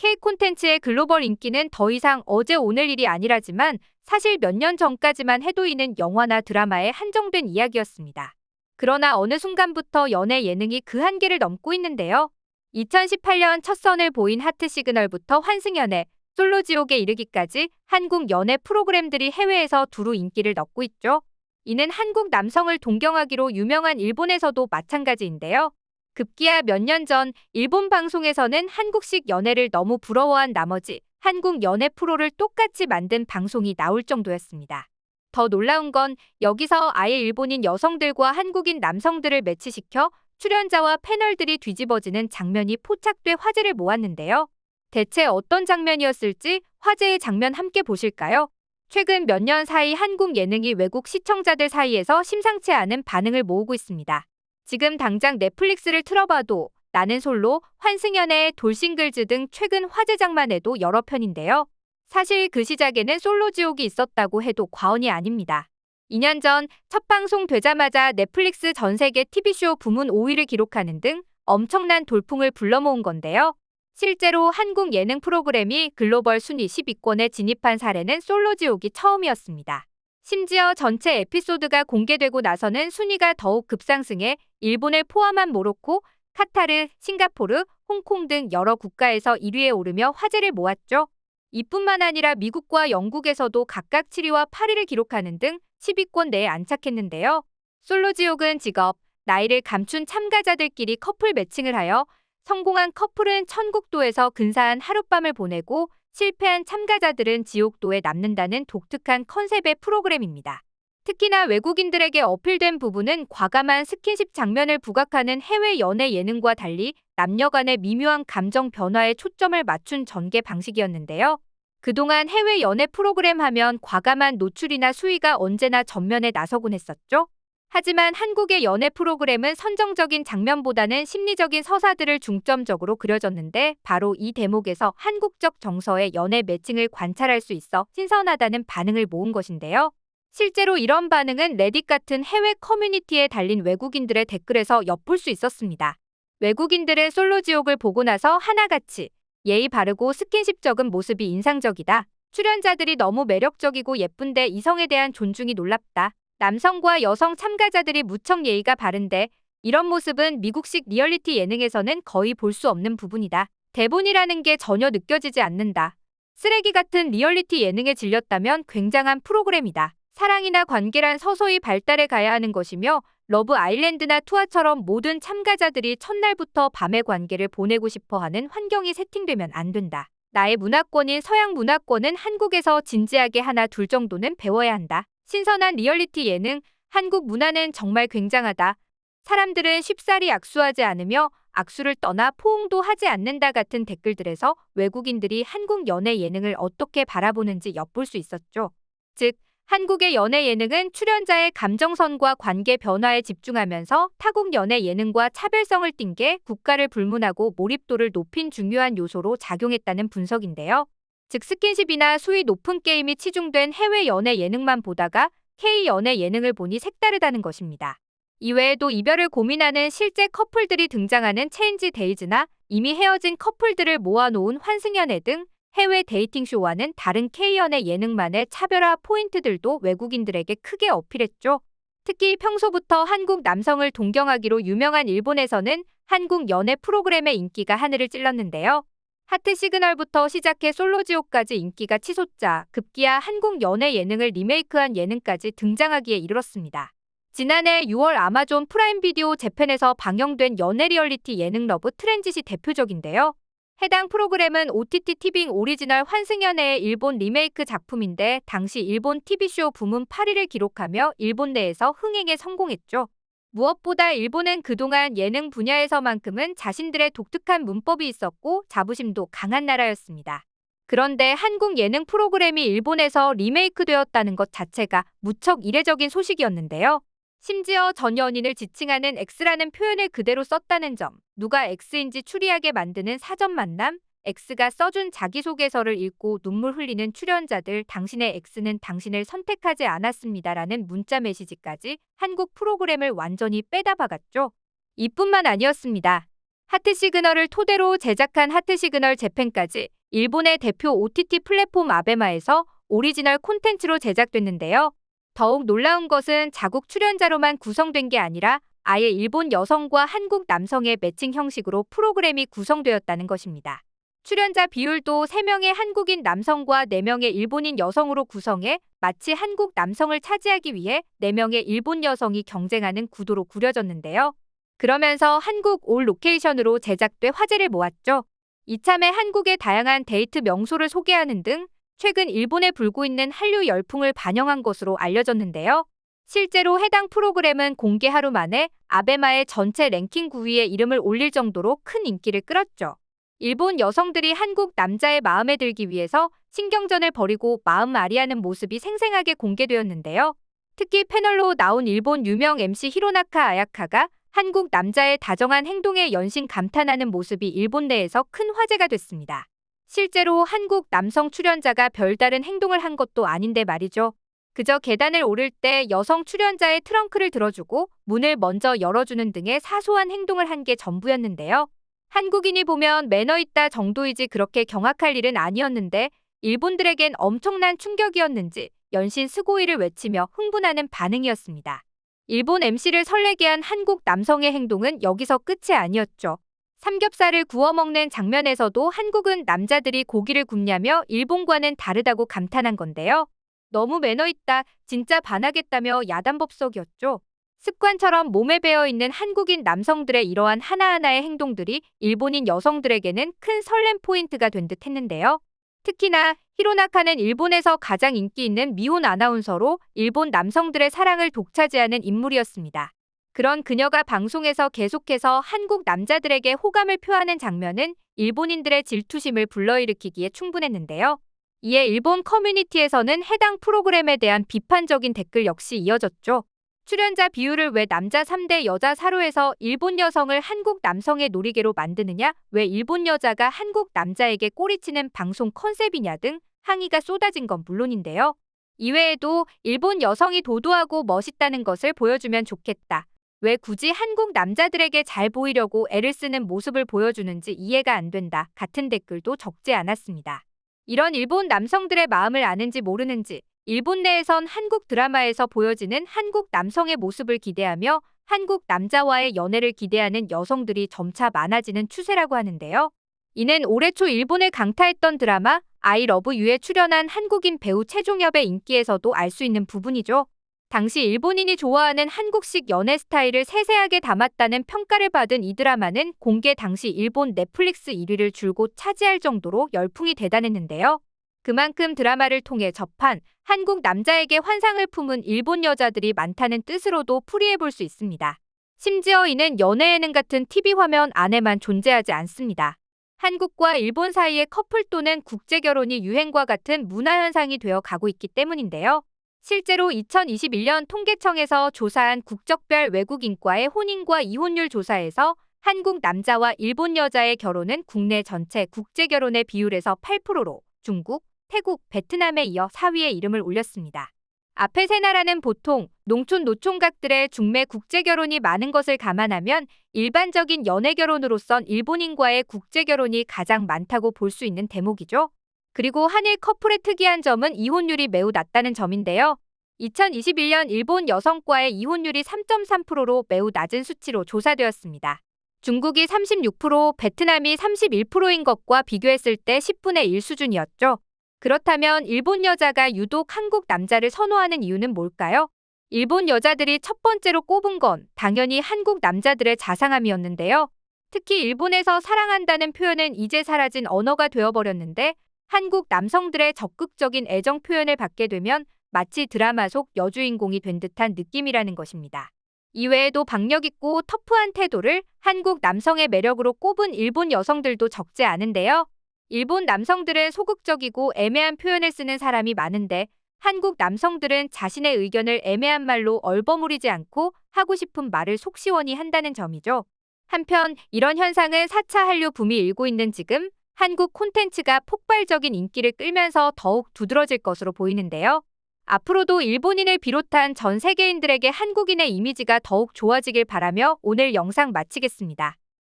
K 콘텐츠의 글로벌 인기는 더 이상 어제 오늘 일이 아니라지만 사실 몇 년 전까지만 해도 이는 영화나 드라마에 한정된 이야기였습니다. 그러나 어느 순간부터 연애 예능이 그 한계를 넘고 있는데요. 2018년 첫 선을 보인 하트 시그널부터 환승연애, 솔로지옥에 이르기까지 한국 연애 프로그램들이 해외에서 두루 인기를 얻고 있죠. 이는 한국 남성을 동경하기로 유명한 일본에서도 마찬가지인데요. 급기야 몇 년 전 일본 방송에서는 한국식 연애를 너무 부러워한 나머지 한국 연애 프로를 똑같이 만든 방송이 나올 정도였습니다. 더 놀라운 건 여기서 아예 일본인 여성들과 한국인 남성들을 매치시켜 출연자와 패널들이 뒤집어지는 장면이 포착돼 화제를 모았는데요. 대체 어떤 장면이었을지 화제의 장면 함께 보실까요? 최근 몇 년 사이 한국 예능이 외국 시청자들 사이에서 심상치 않은 반응을 모으고 있습니다. 지금 당장 넷플릭스를 틀어봐도 나는 솔로, 환승연애, 돌싱글즈 등 최근 화제작만 해도 여러 편인데요. 사실 그 시작에는 솔로지옥이 있었다고 해도 과언이 아닙니다. 2년 전 첫 방송되자마자 넷플릭스 전 세계 TV쇼 부문 5위를 기록하는 등 엄청난 돌풍을 불러 모은 건데요. 실제로 한국 예능 프로그램이 글로벌 순위 10위권에 진입한 사례는 솔로지옥이 처음이었습니다. 심지어 전체 에피소드가 공개되고 나서는 순위가 더욱 급상승해 일본을 포함한 모로코, 카타르, 싱가포르, 홍콩 등 여러 국가에서 1위에 오르며 화제를 모았죠. 이뿐만 아니라 미국과 영국에서도 각각 7위와 8위를 기록하는 등 10위권 내에 안착했는데요. 솔로지옥은 직업, 나이를 감춘 참가자들끼리 커플 매칭을 하여 성공한 커플은 천국도에서 근사한 하룻밤을 보내고 실패한 참가자들은 지옥도에 남는다는 독특한 컨셉의 프로그램입니다. 특히나 외국인들에게 어필된 부분은 과감한 스킨십 장면을 부각하는 해외 연애 예능과 달리 남녀 간의 미묘한 감정 변화에 초점을 맞춘 전개 방식이었는데요. 그동안 해외 연애 프로그램 하면 과감한 노출이나 수위가 언제나 전면에 나서곤 했었죠. 하지만 한국의 연애 프로그램은 선정적인 장면보다는 심리적인 서사들을 중점적으로 그려졌는데 바로 이 대목에서 한국적 정서의 연애 매칭을 관찰할 수 있어 신선하다는 반응을 모은 것인데요. 실제로 이런 반응은 레딧 같은 해외 커뮤니티에 달린 외국인들의 댓글에서 엿볼 수 있었습니다. 외국인들은 솔로지옥을 보고 나서 하나같이 예의 바르고 스킨십 적은 모습이 인상적이다. 출연자들이 너무 매력적이고 예쁜데 이성에 대한 존중이 놀랍다. 남성과 여성 참가자들이 무척 예의가 바른데 이런 모습은 미국식 리얼리티 예능에서는 거의 볼 수 없는 부분이다. 대본이라는 게 전혀 느껴지지 않는다. 쓰레기 같은 리얼리티 예능에 질렸다면 굉장한 프로그램이다. 사랑이나 관계란 서서히 발달해 가야 하는 것이며 러브 아일랜드나 투아처럼 모든 참가자들이 첫날부터 밤의 관계를 보내고 싶어하는 환경이 세팅되면 안 된다. 나의 문화권인 서양 문화권은 한국에서 진지하게 하나 둘 정도는 배워야 한다. 신선한 리얼리티 예능, 한국 문화는 정말 굉장하다. 사람들은 쉽사리 악수하지 않으며 악수를 떠나 포옹도 하지 않는다 같은 댓글들에서 외국인들이 한국 연애 예능을 어떻게 바라보는지 엿볼 수 있었죠. 즉, 한국의 연애 예능은 출연자의 감정선과 관계 변화에 집중하면서 타국 연애 예능과 차별성을 띈 게 국가를 불문하고 몰입도를 높인 중요한 요소로 작용했다는 분석인데요. 즉 스킨십이나 수위 높은 게임이 치중된 해외 연애 예능만 보다가 K 연애 예능을 보니 색다르다는 것입니다. 이외에도 이별을 고민하는 실제 커플들이 등장하는 체인지 데이즈나 이미 헤어진 커플들을 모아놓은 환승연애 등 해외 데이팅쇼와는 다른 K연애 예능만의 차별화 포인트들도 외국인들에게 크게 어필했죠. 특히 평소부터 한국 남성을 동경하기로 유명한 일본에서는 한국 연애 프로그램의 인기가 하늘을 찔렀는데요. 하트 시그널부터 시작해 솔로지옥까지 인기가 치솟자 급기야 한국 연애 예능을 리메이크한 예능까지 등장하기에 이르렀습니다. 지난해 6월 아마존 프라임 비디오 재팬에서 방영된 연애 리얼리티 예능 러브 트랜짓이 대표적인데요. 해당 프로그램은 OTT 티빙 오리지널 환승연애의 일본 리메이크 작품인데 당시 일본 TV쇼 부문 8위를 기록하며 일본 내에서 흥행에 성공했죠. 무엇보다 일본은 그동안 예능 분야에서만큼은 자신들의 독특한 문법이 있었고 자부심도 강한 나라였습니다. 그런데 한국 예능 프로그램이 일본에서 리메이크되었다는 것 자체가 무척 이례적인 소식이었는데요. 심지어 전 연인을 지칭하는 X라는 표현을 그대로 썼다는 점, 누가 X인지 추리하게 만드는 사전 만남, X가 써준 자기소개서를 읽고 눈물 흘리는 출연자들 당신의 X는 당신을 선택하지 않았습니다라는 문자 메시지까지 한국 프로그램을 완전히 빼다 박았죠. 이뿐만 아니었습니다. 하트 시그널을 토대로 제작한 하트 시그널 재팬까지 일본의 대표 OTT 플랫폼 아베마에서 오리지널 콘텐츠로 제작됐는데요. 더욱 놀라운 것은 자국 출연자로만 구성된 게 아니라 아예 일본 여성과 한국 남성의 매칭 형식으로 프로그램이 구성되었다는 것입니다. 출연자 비율도 3명의 한국인 남성과 4명의 일본인 여성으로 구성해 마치 한국 남성을 차지하기 위해 4명의 일본 여성이 경쟁하는 구도로 꾸려졌는데요. 그러면서 한국 올 로케이션으로 제작돼 화제를 모았죠. 이참에 한국의 다양한 데이트 명소를 소개하는 등 최근 일본에 불고 있는 한류 열풍을 반영한 것으로 알려졌는데요. 실제로 해당 프로그램은 공개 하루 만에 아베마의 전체 랭킹 9위에 이름을 올릴 정도로 큰 인기를 끌었죠. 일본 여성들이 한국 남자의 마음에 들기 위해서 신경전을 벌이고 마음앓이하는 모습이 생생하게 공개되었는데요. 특히 패널로 나온 일본 유명 MC 히로나카 아야카가 한국 남자의 다정한 행동에 연신 감탄하는 모습이 일본 내에서 큰 화제가 됐습니다. 실제로 한국 남성 출연자가 별다른 행동을 한 것도 아닌데 말이죠. 그저 계단을 오를 때 여성 출연자의 트렁크를 들어주고 문을 먼저 열어주는 등의 사소한 행동을 한 게 전부였는데요. 한국인이 보면 매너 있다 정도이지 그렇게 경악할 일은 아니었는데 일본들에겐 엄청난 충격이었는지 연신 스고이를 외치며 흥분하는 반응이었습니다. 일본 MC를 설레게 한 한국 남성의 행동은 여기서 끝이 아니었죠. 삼겹살을 구워 먹는 장면에서도 한국은 남자들이 고기를 굽냐며 일본과는 다르다고 감탄한 건데요. 너무 매너 있다, 진짜 반하겠다며 야단법석이었죠. 습관처럼 몸에 배어있는 한국인 남성들의 이러한 하나하나의 행동들이 일본인 여성들에게는 큰 설렘 포인트가 된 듯 했는데요. 특히나 히로나카는 일본에서 가장 인기 있는 미혼 아나운서로 일본 남성들의 사랑을 독차지하는 인물이었습니다. 그런 그녀가 방송에서 계속해서 한국 남자들에게 호감을 표하는 장면은 일본인들의 질투심을 불러일으키기에 충분했는데요. 이에 일본 커뮤니티에서는 해당 프로그램에 대한 비판적인 댓글 역시 이어졌죠. 출연자 비율을 왜 남자 3대 여자 4로해서 일본 여성을 한국 남성의 놀이개로 만드느냐, 왜 일본 여자가 한국 남자에게 꼬리치는 방송 컨셉이냐 등 항의가 쏟아진 건 물론인데요. 이외에도 일본 여성이 도도하고 멋있다는 것을 보여주면 좋겠다. 왜 굳이 한국 남자들에게 잘 보이려고 애를 쓰는 모습을 보여주는지 이해가 안 된다 같은 댓글도 적지 않았습니다. 이런 일본 남성들의 마음을 아는지 모르는지 일본 내에선 한국 드라마에서 보여지는 한국 남성의 모습을 기대하며 한국 남자와의 연애를 기대하는 여성들이 점차 많아지는 추세라고 하는데요. 이는 올해 초 일본을 강타했던 드라마 I Love You에 출연한 한국인 배우 최종엽의 인기에서도 알 수 있는 부분이죠. 당시 일본인이 좋아하는 한국식 연애 스타일을 세세하게 담았다는 평가를 받은 이 드라마는 공개 당시 일본 넷플릭스 1위를 줄곧 차지할 정도로 열풍이 대단했는데요. 그만큼 드라마를 통해 접한 한국 남자에게 환상을 품은 일본 여자들이 많다는 뜻으로도 풀이해 볼 수 있습니다. 심지어 이는 연애 예능 같은 TV 화면 안에만 존재하지 않습니다. 한국과 일본 사이의 커플 또는 국제결혼이 유행과 같은 문화현상이 되어 가고 있기 때문인데요. 실제로 2021년 통계청에서 조사한 국적별 외국 인과의 혼인과 이혼율 조사에서 한국 남자와 일본 여자의 결혼은 국내 전체 국제결혼의 비율에서 8%로 중국, 태국, 베트남에 이어 4위에 이름을 올렸습니다. 앞에 세 나라는 보통 농촌 노총각들의 중매 국제결혼이 많은 것을 감안하면 일반적인 연애결혼으로선 일본인과의 국제결혼이 가장 많다고 볼 수 있는 대목이죠. 그리고 한일 커플의 특이한 점은 이혼율이 매우 낮다는 점인데요. 2021년 일본 여성과의 이혼율이 3.3%로 매우 낮은 수치로 조사되었습니다. 중국이 36%, 베트남이 31%인 것과 비교했을 때 10분의 1 수준이었죠. 그렇다면 일본 여자가 유독 한국 남자를 선호하는 이유는 뭘까요? 일본 여자들이 첫 번째로 꼽은 건 당연히 한국 남자들의 자상함이었는데요. 특히 일본에서 사랑한다는 표현은 이제 사라진 언어가 되어버렸는데 한국 남성들의 적극적인 애정 표현을 받게 되면 마치 드라마 속 여주인공이 된 듯한 느낌이라는 것입니다. 이외에도 박력있고 터프한 태도를 한국 남성의 매력으로 꼽은 일본 여성들도 적지 않은데요. 일본 남성들은 소극적이고 애매한 표현을 쓰는 사람이 많은데 한국 남성들은 자신의 의견을 애매한 말로 얼버무리지 않고 하고 싶은 말을 속 시원히 한다는 점이죠. 한편 이런 현상은 4차 한류 붐이 일고 있는 지금 한국 콘텐츠가 폭발적인 인기를 끌면서 더욱 두드러질 것으로 보이는데요. 앞으로도 일본인을 비롯한 전 세계인들에게 한국인의 이미지가 더욱 좋아지길 바라며 오늘 영상 마치겠습니다.